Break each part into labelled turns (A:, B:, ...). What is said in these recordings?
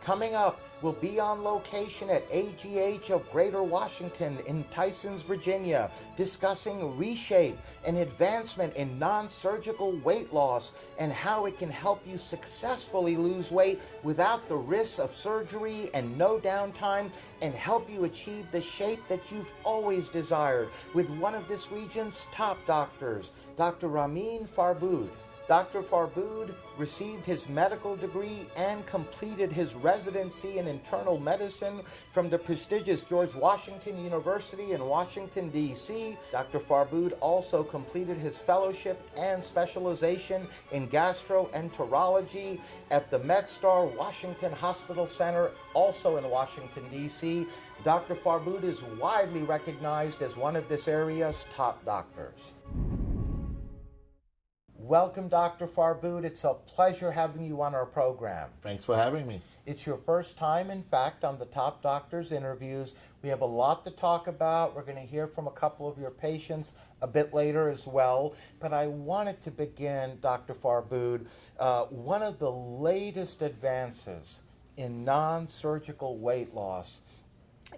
A: Coming up, we'll be on location at AGH of Greater Washington in Tysons, Virginia, discussing Reshape, an advancement in non-surgical weight loss, and how it can help you successfully lose weight without the risks of surgery and no downtime, and help you achieve the shape that you've always desired with one of this region's top doctors, Dr. Ramin Farboud. Dr. Farboud received his medical degree and completed his residency in internal medicine from the prestigious George Washington University in Washington, D.C. Dr. Farboud also completed his fellowship and specialization in gastroenterology at the MedStar Washington Hospital Center, also in Washington, D.C. Dr. Farboud is widely recognized as one of this area's top doctors. Welcome, Dr. Farboud. It's a pleasure having you on our program.
B: Thanks for having me.
A: It's your first time, in fact, on the Top Doctors interviews. We have a lot to talk about. We're going to hear from a couple of your patients a bit later as well. But I wanted to begin, Dr. Farboud, one of the latest advances in non-surgical weight loss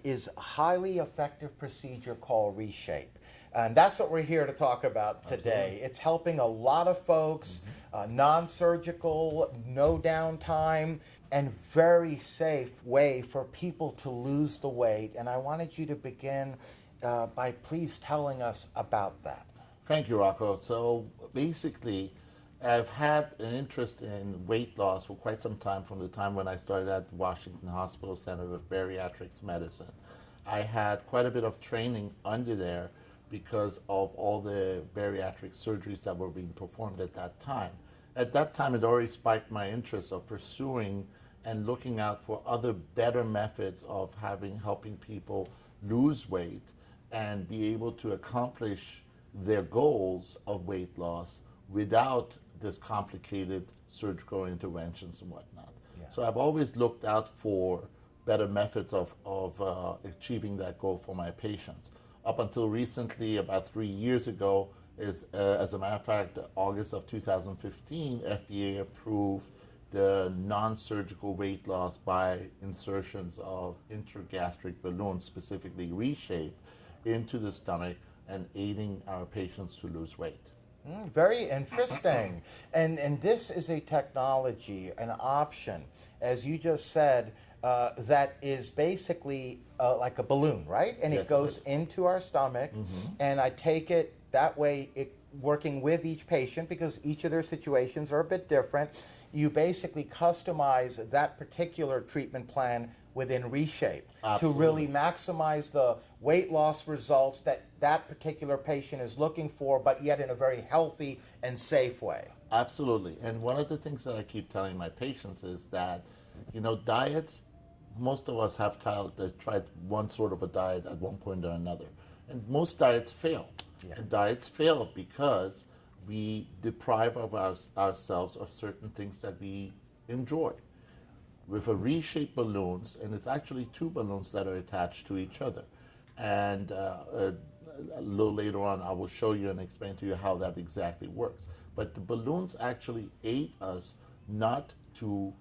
A: is a highly effective procedure called Reshape. And that's what we're here to talk about today.
B: Absolutely.
A: It's helping a lot of folks, non-surgical, no downtime, and very safe way for people to lose the weight. And I wanted you to begin by please telling us about that.
B: Thank you, Rocco. So basically, I've had an interest in weight loss for quite some time, from the time when I started at Washington Hospital Center of Bariatrics Medicine. I had quite a bit of training under there because of all the bariatric surgeries that were being performed at that time. At that time, it already spiked my interest of pursuing and looking out for other better methods of helping people lose weight and be able to accomplish their goals of weight loss without this complicated surgical interventions and whatnot. Yeah. So I've always looked out for better methods of achieving that goal for my patients. Up until recently, about 3 years ago, as a matter of fact, August of 2015, FDA approved the non-surgical weight loss by insertions of intragastric balloons, specifically Reshape, into the stomach and aiding our patients to lose weight.
A: Very interesting. And this is a technology, an option, as you just said, that is basically like a balloon, right? And
B: yes,
A: it goes into our stomach, and I take it that way, working with each patient, because each of their situations are a bit different. You basically customize that particular treatment plan within Reshape. Absolutely. To really maximize the weight loss results that that particular patient is looking for, but yet in a very healthy and safe way.
B: Absolutely. And one of the things that I keep telling my patients is that, diets, most of us have tried one sort of a diet at one point or another. And most diets fail. Yeah. And diets fail because we deprive ourselves of certain things that we enjoy. With a Reshape balloons, and it's actually two balloons that are attached to each other. And a little later on, I will show you and explain to you how that exactly works. But the balloons actually aid us not to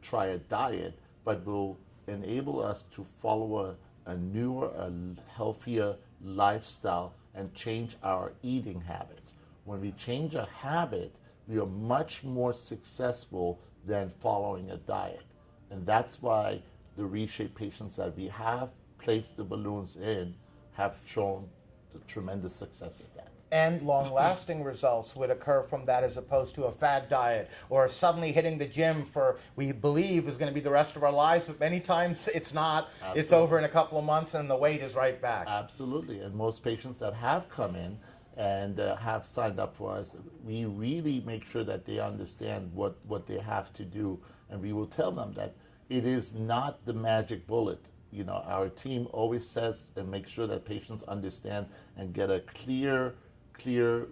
B: try a diet, but will enable us to follow a newer, a healthier lifestyle and change our eating habits. When we change a habit, we are much more successful than following a diet. And that's why the Reshape patients that we have placed the balloons in have shown the tremendous success with that.
A: And long-lasting results would occur from that, as opposed to a fad diet or suddenly hitting the gym for, we believe, is going to be the rest of our lives, but many times it's not. Absolutely. It's over in a couple of months and the weight is right back.
B: Absolutely. And most patients that have come in and have signed up for us, we really make sure that they understand what they have to do. And we will tell them that it is not the magic bullet. Our team always says and makes sure that patients understand and get a clear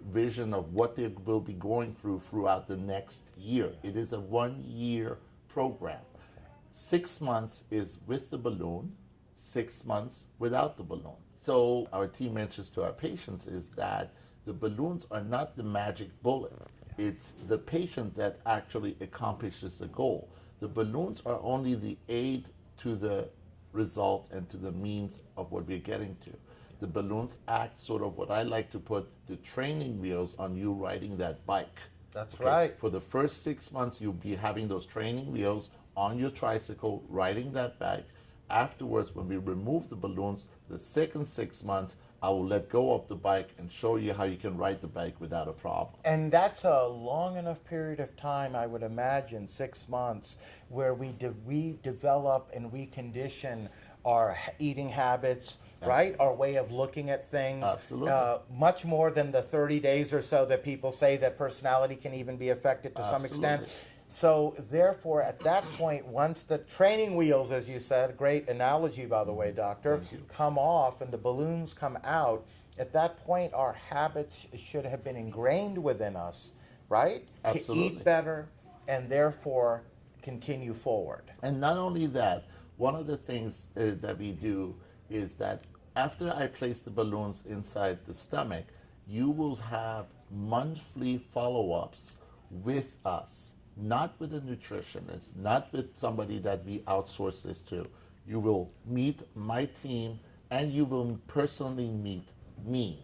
B: vision of what they will be going throughout the next year. It is a 1-year program. 6 months is with the balloon, 6 months without the balloon. So our team mentions to our patients is that the balloons are not the magic bullet. It's the patient that actually accomplishes the goal. The balloons are only the aid to the result and to the means of what we're getting to. The balloons act sort of what I like to put the training wheels on you riding that bike.
A: That's right.
B: For the first 6 months, you'll be having those training wheels on your tricycle, riding that bike. Afterwards, when we remove the balloons, the second 6 months, I will let go of the bike and show you how you can ride the bike without a problem.
A: And that's a long enough period of time, I would imagine, 6 months, where we redevelop and recondition our eating habits, right? Our way of looking at things.
B: Absolutely.
A: Much more than the 30 days or so that people say that personality can even be affected to some extent. So therefore, at that point, once the training wheels, as you said, great analogy, by the way, doctor, come off and the balloons come out, at that point, our habits should have been ingrained within us, right?
B: Absolutely.
A: To eat better and therefore continue forward.
B: And not only that, one of the things that we do is that after I place the balloons inside the stomach, you will have monthly follow-ups with us. Not with a nutritionist, not with somebody that we outsource this to. You will meet my team and you will personally meet me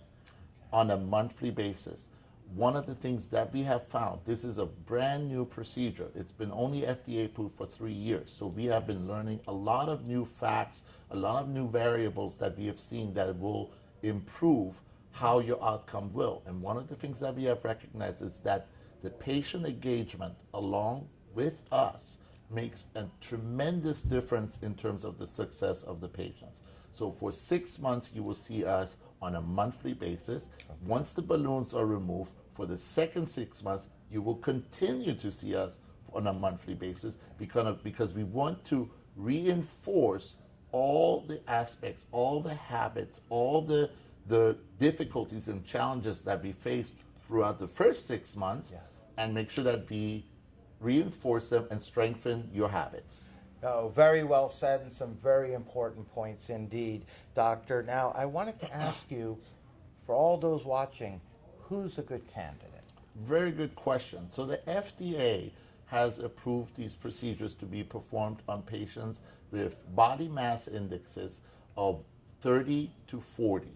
B: on a monthly basis. One of the things that we have found, this is a brand new procedure. It's been only FDA approved for 3 years. So we have been learning a lot of new facts, a lot of new variables that we have seen that will improve how your outcome will. And one of the things that we have recognized is that the patient engagement along with us makes a tremendous difference in terms of the success of the patients. So for 6 months, you will see us on a monthly basis. Once the balloons are removed, for the second 6 months, you will continue to see us on a monthly basis because we want to reinforce all the aspects, all the habits, all the difficulties and challenges that we faced throughout the first 6 months, and make sure that we reinforce them and strengthen your habits.
A: Oh, very well said, and some very important points indeed, Doctor. Now, I wanted to ask you, for all those watching, who's a good candidate?
B: Very good question. So the FDA has approved these procedures to be performed on patients with body mass indexes of 30 to 40.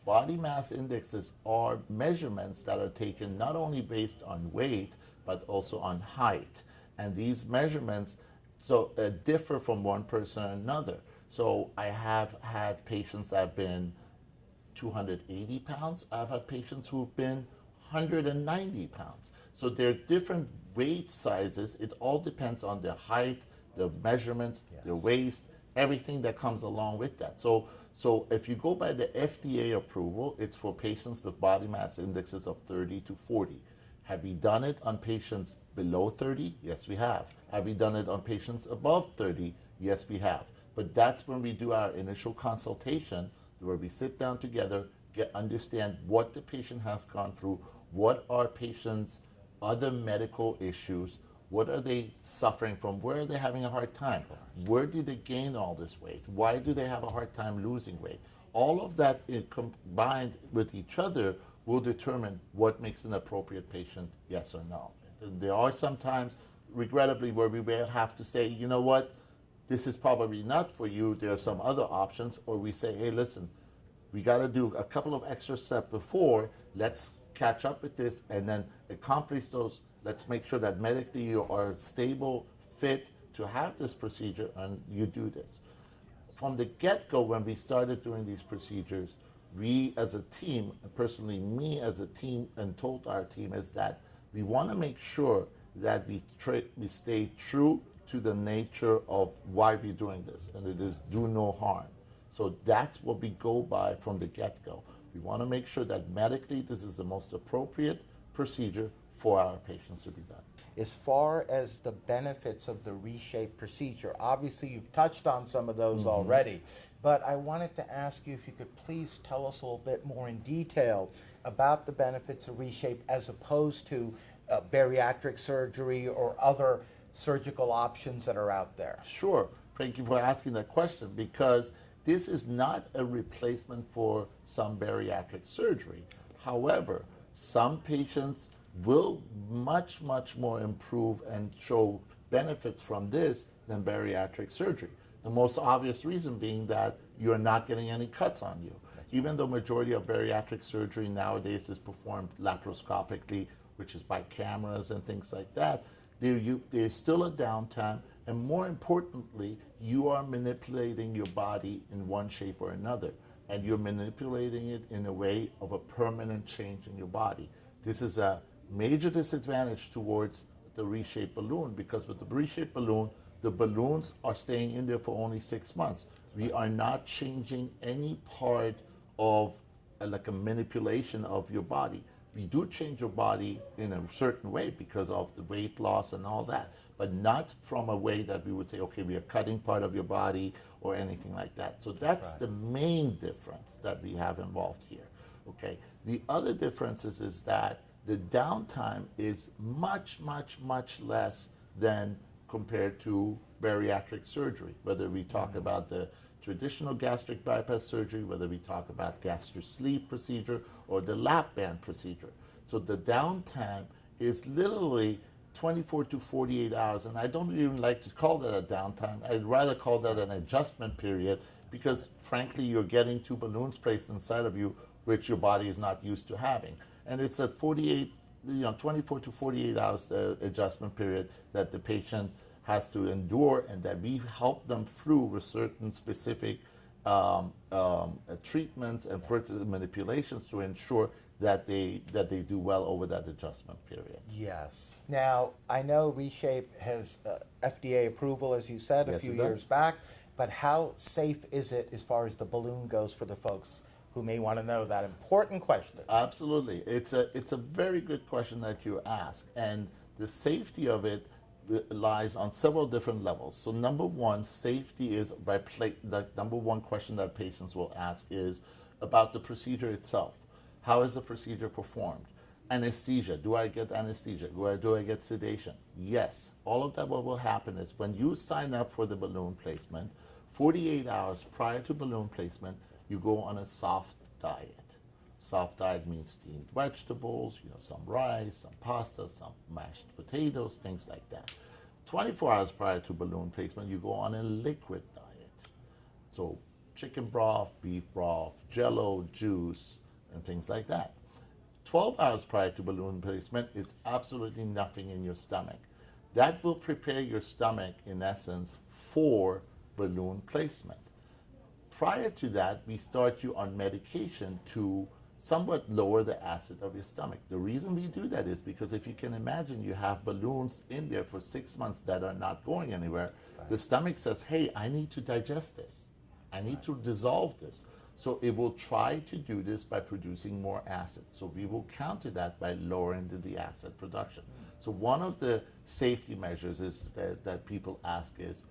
B: Body mass indexes are measurements that are taken not only based on weight, but also on height. And these measurements differ from one person to another. So I have had patients that have been 280 pounds. I've had patients who've been 190 pounds. So there's different weight sizes. It all depends on the height, the measurements, the waist, everything that comes along with that. So if you go by the FDA approval, it's for patients with body mass indexes of 30 to 40. Have we done it on patients below 30? Yes, we have. Have we done it on patients above 30? Yes, we have. But that's when we do our initial consultation, where we sit down together, understand what the patient has gone through, what are patients' other medical issues, what are they suffering from, where are they having a hard time, where did they gain all this weight, why do they have a hard time losing weight. All of that combined with each other will determine what makes an appropriate patient, yes or no. And there are some times, regrettably, where we will have to say, you know what, this is probably not for you, there are some other options, or we say, hey, listen, we got to do a couple of extra steps before, let's catch up with this and then accomplish those. Let's make sure that medically you are stable, fit to have this procedure, and you do this. From the get-go, when we started doing these procedures, we as a team, personally me as a team, and told our team is that we want to make sure that we stay true to the nature of why we're doing this, and it is do no harm. So that's what we go by from the get-go. We want to make sure that medically this is the most appropriate procedure for our patients to be done.
A: As far as the benefits of the reshape procedure, obviously you've touched on some of those already, but I wanted to ask you if you could please tell us a little bit more in detail about the benefits of reshape as opposed to bariatric surgery or other surgical options that are out there.
B: Sure. Thank you for asking that question, because this is not a replacement for some bariatric surgery. However, some patients will much more improve and show benefits from this than bariatric surgery. The most obvious reason being that you're not getting any cuts on you. Even though majority of bariatric surgery nowadays is performed laparoscopically, which is by cameras and things like that, there's still a downtime, and more importantly, you are manipulating your body in one shape or another, and you're manipulating it in a way of a permanent change in your body. This is a major disadvantage towards the reshaped balloon, because with the reshaped balloon, the balloons are staying in there for only 6 months. We are not changing any part of like a manipulation of your body. We do change your body in a certain way because of the weight loss and all that, but not from a way that we would say, okay, we are cutting part of your body or anything like that. So that's the main difference that we have involved here. Okay. The other difference is that the downtime is much, much, much less than compared to bariatric surgery, whether we talk about the traditional gastric bypass surgery, whether we talk about gastric sleeve procedure or the lap band procedure. So the downtime is literally 24 to 48 hours, and I don't even like to call that a downtime. I'd rather call that an adjustment period, because frankly, you're getting 2 balloons placed inside of you, which your body is not used to having. And it's a 24 to 48 hours adjustment period that the patient has to endure, and that we help them through with certain specific treatments and further manipulations to ensure that they do well over that adjustment period.
A: Yes. Now, I know Reshape has FDA approval, as you said, a few years back, but how safe is it as far as the balloon goes for the folks who may want to know that important question?
B: Absolutely. It's a very good question that you ask, and the safety of it lies on several different levels. So number one, safety is the number one question that patients will ask is about the procedure itself. How is the procedure performed? Anesthesia. Do I get anesthesia? Do I get sedation? Yes. All of that, what will happen is when you sign up for the balloon placement, 48 hours prior to balloon placement, you go on a soft diet. Soft diet means steamed vegetables, some rice, some pasta, some mashed potatoes, things like that. 24 hours prior to balloon placement, you go on a liquid diet. So chicken broth, beef broth, jello, juice, and things like that. 12 hours prior to balloon placement is absolutely nothing in your stomach. That will prepare your stomach, in essence, for balloon placement. Prior to that, we start you on medication to somewhat lower the acid of your stomach. The reason we do that is because if you can imagine, you have balloons in there for 6 months that are not going anywhere. Right. The stomach says, hey, I need to digest this. I need to dissolve this. So it will try to do this by producing more acid. So we will counter that by lowering the acid production. So one of the safety measures is that people ask is,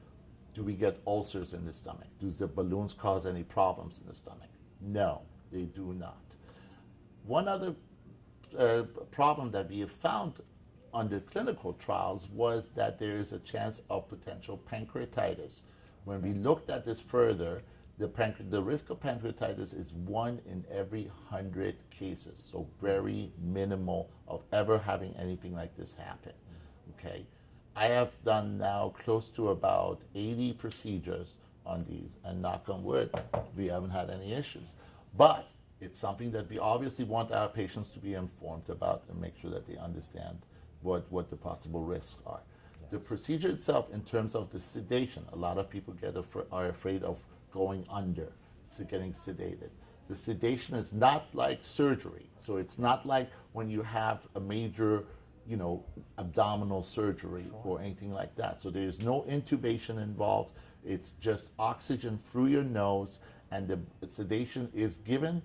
B: do we get ulcers in the stomach? Do the balloons cause any problems in the stomach? No, they do not. One other problem that we have found on the clinical trials was that there is a chance of potential pancreatitis. When we looked at this further, the risk of pancreatitis is 1 in every 100 cases, so very minimal of ever having anything like this happen. Okay, I have done now close to about 80 procedures on these, and knock on wood, we haven't had any issues. But it's something that we obviously want our patients to be informed about and make sure that they understand what the possible risks are. Yes. The procedure itself, in terms of the sedation, a lot of people are afraid of going under, getting sedated. The sedation is not like surgery. So it's not like when you have a major, abdominal surgery or anything like that. So there's no intubation involved. It's just oxygen through your nose, and the sedation is given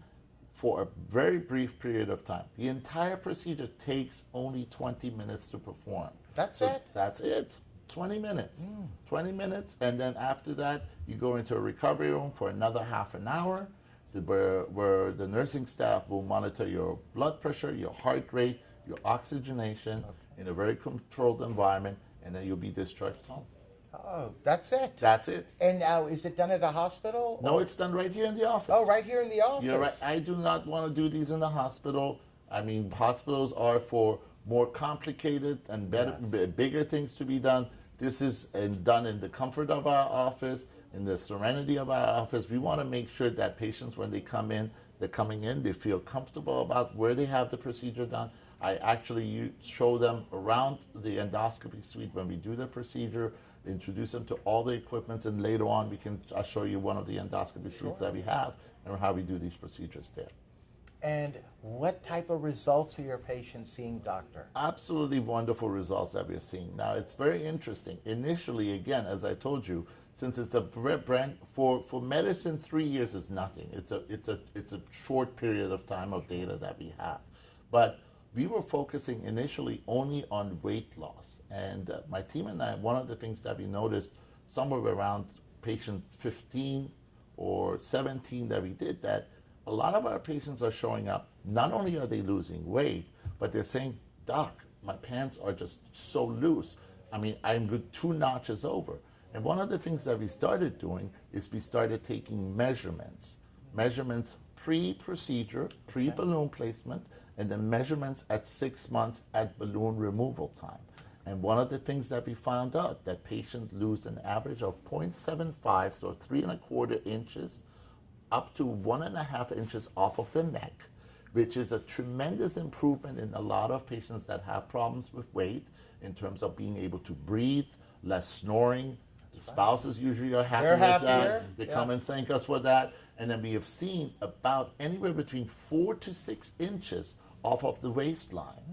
B: for a very brief period of time. The entire procedure takes only 20 minutes to perform.
A: That's it?
B: That's it. 20 minutes. 20 minutes, and then after that, you go into a recovery room for another half an hour, where the nursing staff will monitor your blood pressure, your heart rate, your oxygenation in a very controlled environment, and then you'll be discharged home.
A: Oh, that's it?
B: That's it.
A: And now, is it done at a hospital?
B: No, it's done right here in the office.
A: Oh, right here in the office.
B: You're right. I do not want to do these in the hospital. I mean, hospitals are for more complicated and better, bigger things to be done. This is done in the comfort of our office, in the serenity of our office. We want to make sure that patients, when they come in, they're coming in, they feel comfortable about where they have the procedure done. I actually show them around the endoscopy suite when we do the procedure, introduce them to all the equipment, and later on I'll show you one of the endoscopy suites that we have and how we do these procedures there.
A: And what type of results are your patients seeing, doctor?
B: Absolutely wonderful results that we're seeing. Now, it's very interesting. Initially, again, as I told you, since it's a brand for medicine, 3 years is nothing. It's a short period of time of data that we have. But we were focusing initially only on weight loss. And my team and I, one of the things that we noticed somewhere around patient 15 or 17 that we did that, a lot of our patients are showing up, not only are they losing weight, but they're saying, Doc, my pants are just so loose. I mean, I'm good 2 notches over. And one of the things that we started doing is we started taking measurements pre-procedure, pre-balloon placement, and then measurements at 6 months at balloon removal time. And one of the things that we found out, that patients lose an average of 0.75, so 3¼ inches, up to 1½ inches off of the neck, which is a tremendous improvement in a lot of patients that have problems with weight in terms of being able to breathe, less snoring. The spouses usually are happy with that. They come and thank us for that. And then we have seen about anywhere between 4 to 6 inches off of the waistline,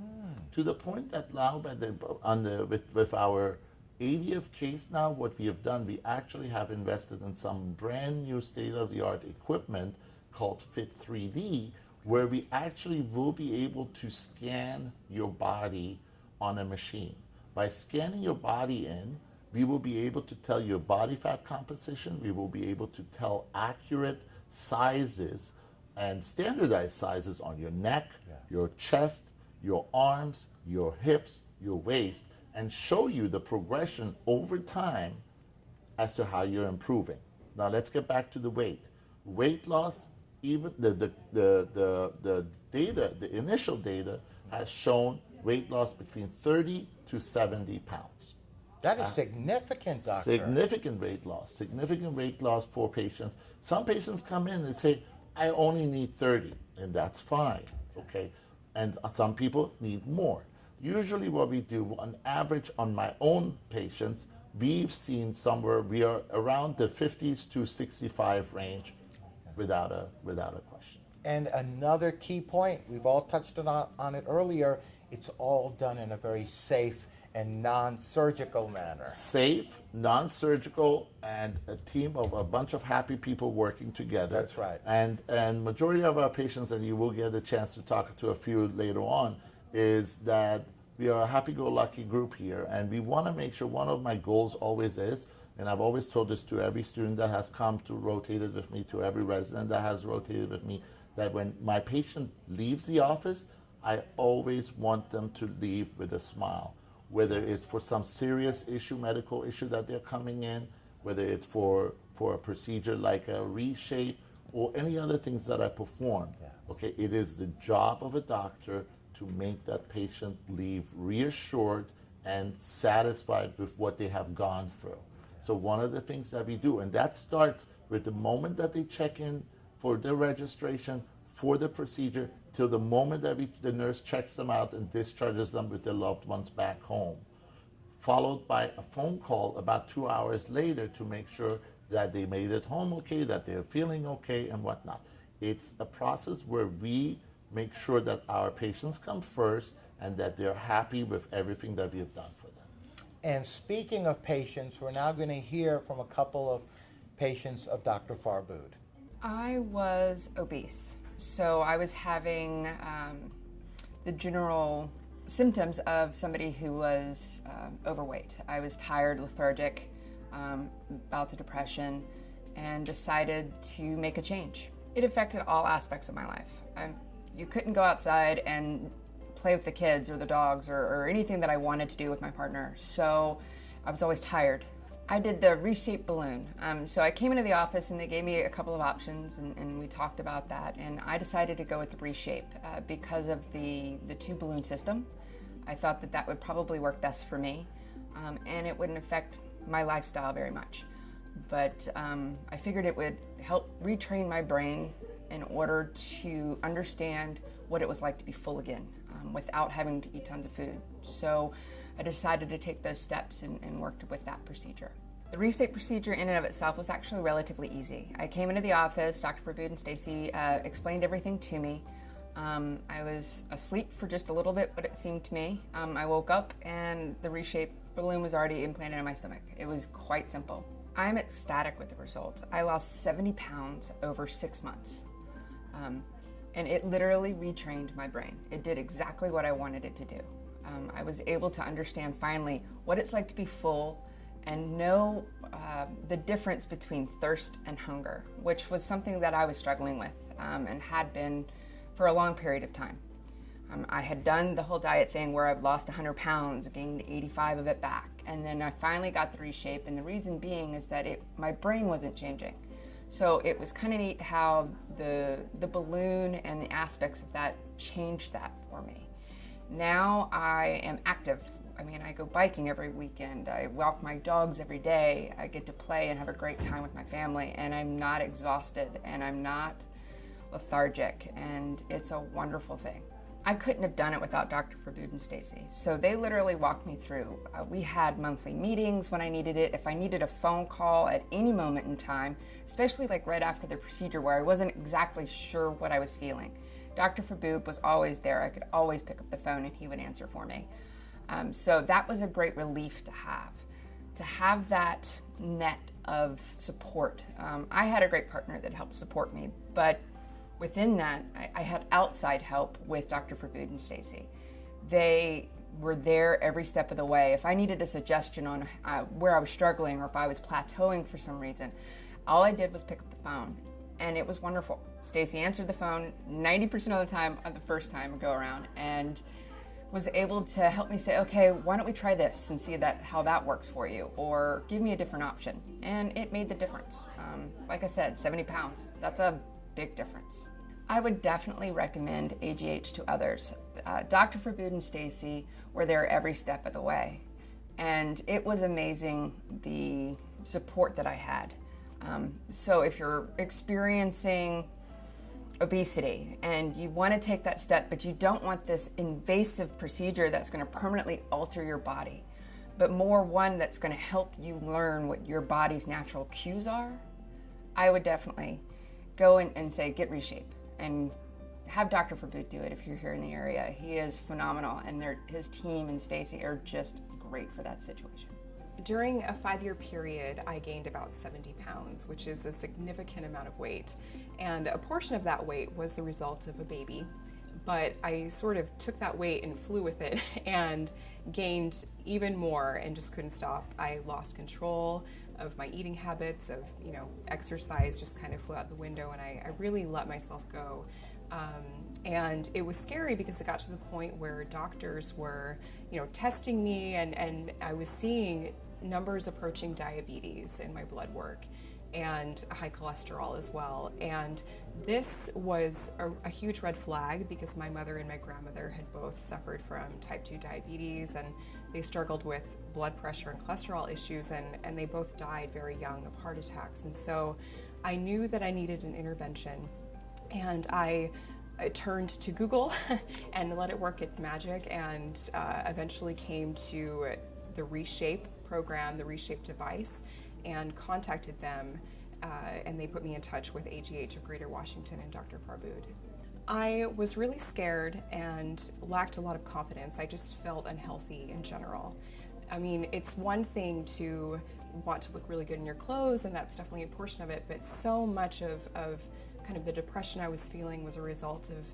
B: to the point that now with our 80th case now, what we have done, we actually have invested in some brand new state-of-the-art equipment called Fit 3D, where we actually will be able to scan your body on a machine. By scanning your body in, we will be able to tell your body fat composition, we will be able to tell accurate sizes and standardized sizes on your neck, your chest, your arms, your hips, your waist, and show you the progression over time as to how you're improving. Now let's get back to the weight. Weight loss, even the data, the initial data has shown weight loss between 30 to 70 pounds.
A: That is significant, doctor.
B: Significant weight loss for patients. Some patients come in and say, I only need 30, and that's fine, okay? And some people need more. Usually what we do, on average on my own patients, we've seen we are around the 50s to 65 range without a question.
A: And another key point, we've all touched on it earlier, it's all done in a very safe and non-surgical manner.
B: Safe, non-surgical, and a team of a bunch of happy people working together.
A: That's right.
B: And majority of our patients, and you will get a chance to talk to a few later on, is that we are a happy-go-lucky group here, and we want to make sure, one of my goals always is, and I've always told this to every student that has come to rotated with me, to every resident that has rotated with me, that when my patient leaves the office, I always want them to leave with a smile. Whether it's for some serious issue, medical issue that they're coming in, whether it's for a procedure like a reshape or any other things that I perform. Okay, it is the job of a doctor to make that patient leave reassured and satisfied with what they have gone through. So one of the things that we do, and that starts with the moment that they check in for their registration, for the procedure, till the moment that the nurse checks them out and discharges them with their loved ones back home, followed by a phone call about 2 hours later to make sure that they made it home okay, that they're feeling okay, and whatnot. It's a process where we make sure that our patients come first and that they're happy with everything that we have done for them.
A: And speaking of patients, we're now going to hear from a couple of patients of Dr. Farboud.
C: I was obese. So I was having the general symptoms of somebody who was overweight. I was tired, lethargic, bouts of depression, and decided to make a change. It affected all aspects of my life. You couldn't go outside and play with the kids or the dogs or anything that I wanted to do with my partner. So I was always tired. I did the reshape balloon. So I came into the office and they gave me a couple of options and we talked about that. And I decided to go with the reshape because of the 2 balloon system. I thought that would probably work best for me. and it wouldn't affect my lifestyle very much. But I figured it would help retrain my brain in order to understand what it was like to be full again without having to eat tons of food. So I decided to take those steps and worked with that procedure. The reshape procedure in and of itself was actually relatively easy. I came into the office, Dr. Farboud and Stacy explained everything to me. I was asleep for just a little bit, what it seemed to me. I woke up and the reshape balloon was already implanted in my stomach. It was quite simple. I'm ecstatic with the results. I lost 70 pounds over 6 months. And it literally retrained my brain. It did exactly what I wanted it to do. I was able to understand finally what it's like to be full and know the difference between thirst and hunger, which was something that I was struggling with and had been for a long period of time. I had done the whole diet thing where I've lost 100 pounds, gained 85 of it back, and then I finally got the reshape, and the reason being is that my brain wasn't changing. So it was kind of neat how the balloon and the aspects of that changed that for me. Now I am active. I mean, I go biking every weekend. I walk my dogs every day. I get to play and have a great time with my family, and I'm not exhausted and I'm not lethargic, and it's a wonderful thing. I couldn't have done it without Dr. Farboud and Stacy. So they literally walked me through. We had monthly meetings when I needed it. If I needed a phone call at any moment in time, especially like right after the procedure where I wasn't exactly sure what I was feeling, Dr. Farboud was always there. I could always pick up the phone and he would answer for me. So that was a great relief to have that net of support. I had a great partner that helped support me, but within that, I had outside help with Dr. Farboud and Stacy. They were there every step of the way. If I needed a suggestion on where I was struggling or if I was plateauing for some reason, all I did was pick up the phone, and it was wonderful. Stacy answered the phone 90% of the time on the first time go around, and was able to help me say, okay, why don't we try this and see how that works for you, or give me a different option. And it made the difference. Like I said, 70 pounds, that's a big difference. I would definitely recommend AGH to others. Dr. Farboud and Stacy were there every step of the way. And it was amazing the support that I had. So if you're experiencing obesity and you want to take that step, but you don't want this invasive procedure that's going to permanently alter your body, but more one that's going to help you learn what your body's natural cues are, I would definitely go and say, get reshape, and have Dr. Farboud do it if you're here in the area. He is phenomenal, and his team and Stacy are just great for that situation.
D: During a 5-year period, I gained about 70 pounds, which is a significant amount of weight. And a portion of that weight was the result of a baby. But I sort of took that weight and flew with it and gained even more and just couldn't stop. I lost control of my eating habits, of exercise just kind of flew out the window, and I really let myself go. And it was scary because it got to the point where doctors were, testing me, and I was seeing numbers approaching diabetes in my blood work and high cholesterol as well. And this was a huge red flag because my mother and my grandmother had both suffered from type 2 diabetes, and they struggled with blood pressure and cholesterol issues, and they both died very young of heart attacks. And so I knew that I needed an intervention, and I turned to Google and let it work its magic, and eventually came to the Reshape program, the Reshape device, and contacted them, and they put me in touch with AGH of Greater Washington and Dr. Farboud. I was really scared and lacked a lot of confidence. I just felt unhealthy in general. I mean, it's one thing to want to look really good in your clothes, and that's definitely a portion of it, but so much of kind of the depression I was feeling was a result of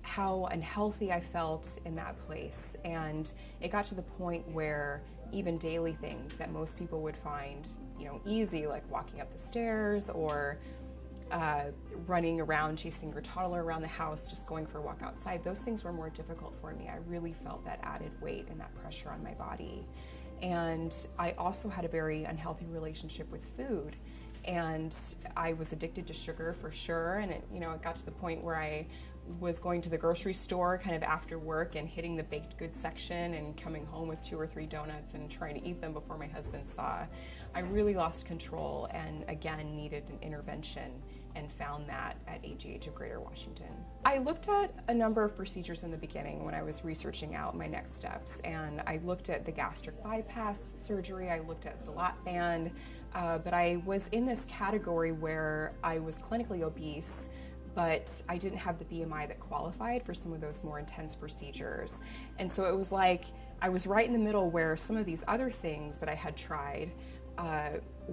D: how unhealthy I felt in that place. And it got to the point where even daily things that most people would find, easy, like walking up the stairs or running around, chasing your toddler around the house, just going for a walk outside, those things were more difficult for me. I really felt that added weight and that pressure on my body. And I also had a very unhealthy relationship with food. and I was addicted to sugar for sure. And it got to the point where I was going to the grocery store kind of after work and hitting the baked goods section and coming home with 2 or 3 donuts and trying to eat them before my husband saw. I really lost control and again needed an intervention, and found that at AGH of Greater Washington. I looked at a number of procedures in the beginning when I was researching out my next steps, and I looked at the gastric bypass surgery, I looked at the lap band, but I was in this category where I was clinically obese, but I didn't have the BMI that qualified for some of those more intense procedures. And so it was like I was right in the middle where some of these other things that I had tried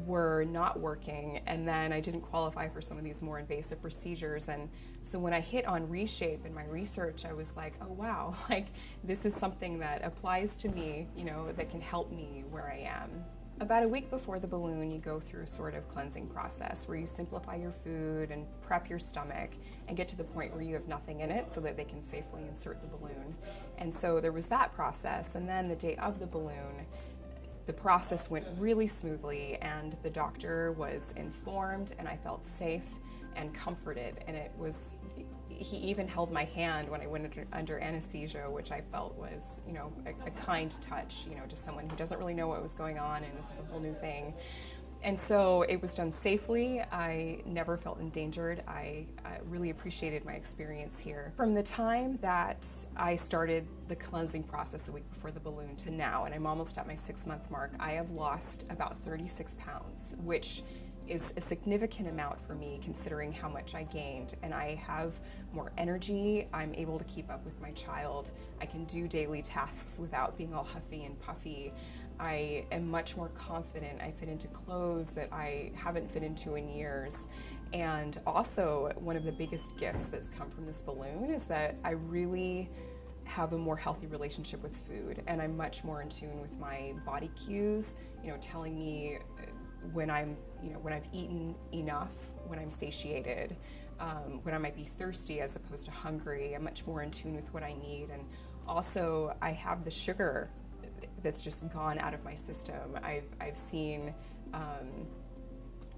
D: were not working, and then I didn't qualify for some of these more invasive procedures. And so when I hit on Reshape in my research, I was like, oh wow, like this is something that applies to me, that can help me where I am. About a week before the balloon, you go through a sort of cleansing process where you simplify your food and prep your stomach and get to the point where you have nothing in it so that they can safely insert the balloon. And so there was that process, and then the day of the balloon, the process went really smoothly, and the doctor was informed, and I felt safe and comforted. And he even held my hand when I went under anesthesia, which I felt was, a kind touch, to someone who doesn't really know what was going on, and this is a whole new thing. And so it was done safely. I never felt endangered. I really appreciated my experience here. From the time that I started the cleansing process a week before the balloon to now, and I'm almost at my 6-month mark, I have lost about 36 pounds, which is a significant amount for me considering how much I gained. And I have more energy. I'm able to keep up with my child. I can do daily tasks without being all huffy and puffy. I am much more confident. I fit into clothes that I haven't fit into in years. And also, one of the biggest gifts that's come from this balloon is that I really have a more healthy relationship with food, and I'm much more in tune with my body cues, telling me when I've eaten enough, when I'm satiated, when I might be thirsty as opposed to hungry. I'm much more in tune with what I need. And also, I have the sugar that's just gone out of my system. I've seen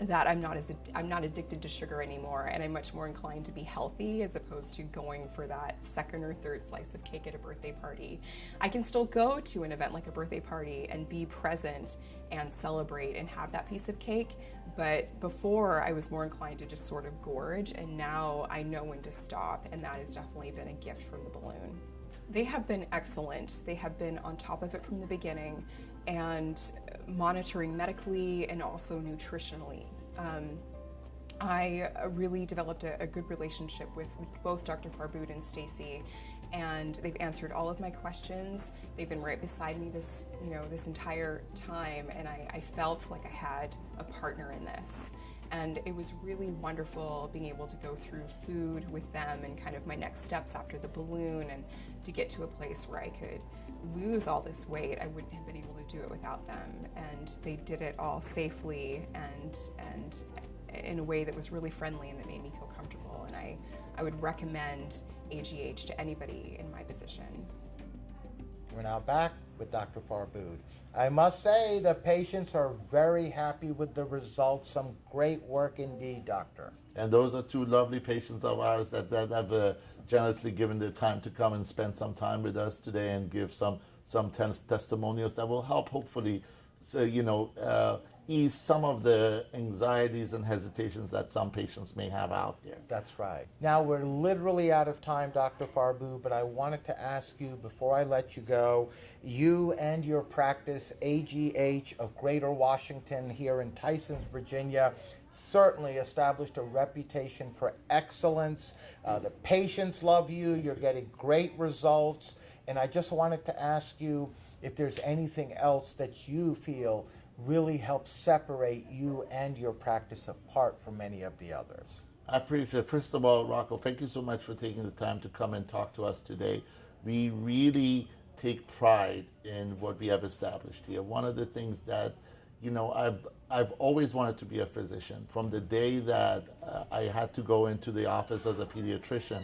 D: that I'm not addicted to sugar anymore, and I'm much more inclined to be healthy as opposed to going for that second or third slice of cake at a birthday party. I can still go to an event like a birthday party and be present and celebrate and have that piece of cake, but before I was more inclined to just sort of gorge, and now I know when to stop, and that has definitely been a gift from the balloon. They have been excellent. They have been on top of it from the beginning, and monitoring medically and also nutritionally. I really developed a good relationship with both Dr. Farboud and Stacy, and they've answered all of my questions. They've been right beside me this entire time, and I felt like I had a partner in this. And it was really wonderful being able to go through food with them and kind of my next steps after the balloon, and to get to a place where I could lose all this weight. I wouldn't have been able to do it without them. And they did it all safely and in a way that was really friendly and that made me feel comfortable. And I would recommend AGH to anybody in my position.
A: We're now back with Dr. Farboud. I must say the patients are very happy with the results. Some great work indeed, doctor.
B: And those are 2 lovely patients of ours that have generously given their time to come and spend some time with us today and give some testimonials that will help hopefully ease some of the anxieties and hesitations that some patients may have out there.
A: That's right. Now we're literally out of time, Dr. Farboud, but I wanted to ask you before I let you go, you and your practice, AGH of Greater Washington here in Tysons, Virginia, certainly established a reputation for excellence. The patients love you. You're getting great results. And I just wanted to ask you if there's anything else that you feel really helps separate you and your practice apart from many of the others.
B: I appreciate it. First of all, Rocco, thank you so much for taking the time to come and talk to us today. We really take pride in what we have established here. One of the things that, I've always wanted to be a physician. From the day that I had to go into the office as a pediatrician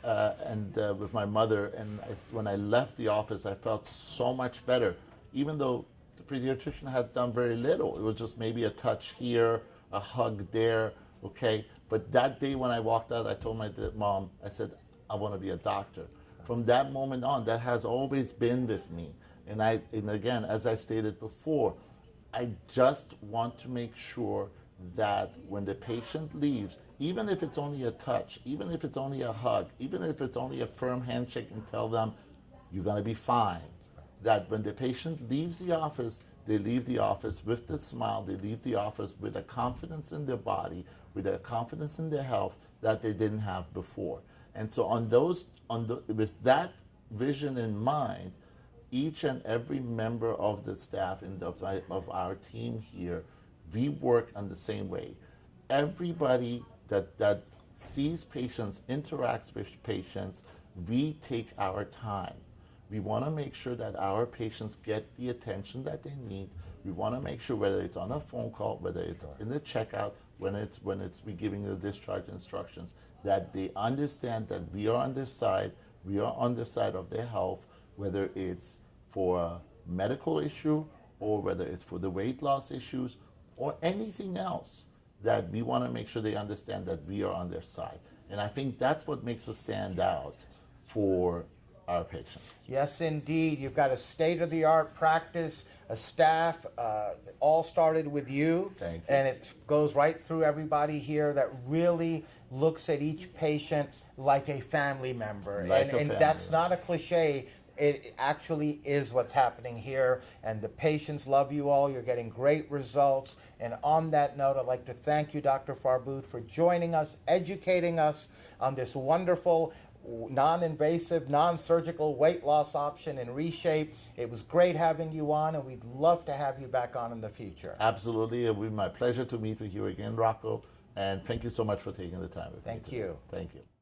B: and with my mother, and when I left the office, I felt so much better, even though the pediatrician had done very little. It was just maybe a touch here a hug there, okay? But that day when I walked out, I told my mom, I said, I want to be a doctor. From that moment on, that has always been with me. And again, as I stated before, I just want to make sure that when the patient leaves, even if it's only a touch, even if it's only a hug, even if it's only a firm handshake, and tell them, you're going to be fine. That when the patient leaves the office, they leave the office with the smile, they leave the office with a confidence in their body, with a confidence in their health that they didn't have before. And so with that vision in mind, each and every member of the staff of our team here, we work on the same way. Everybody that sees patients, interacts with patients, we take our time. We want to make sure that our patients get the attention that they need. We want to make sure, whether it's on a phone call, whether it's in the checkout, when it's we giving the discharge instructions, that they understand that we are on their side. We are on the side of their health, whether it's for a medical issue or whether it's for the weight loss issues or anything else, that we want to make sure they understand that we are on their side. And I think that's what makes us stand out for our patients.
A: Yes, indeed. You've got a state-of-the-art practice, a staff, all started with you.
B: Thank you.
A: And it goes right through everybody here that really looks at each patient like a family member. And that's not a cliche. It actually is what's happening here, and the patients love you all. You're getting great results. And on that note, I'd like to thank you, Dr. Farboud, for joining us, educating us on this wonderful non-invasive, non-surgical weight loss option in Reshape. It was great having you on, and we'd love to have you back on in the future.
B: Absolutely. It will be my pleasure to meet with you again, Rocco. And thank you so much for taking the time with me today.
A: Thank you.
B: Thank you.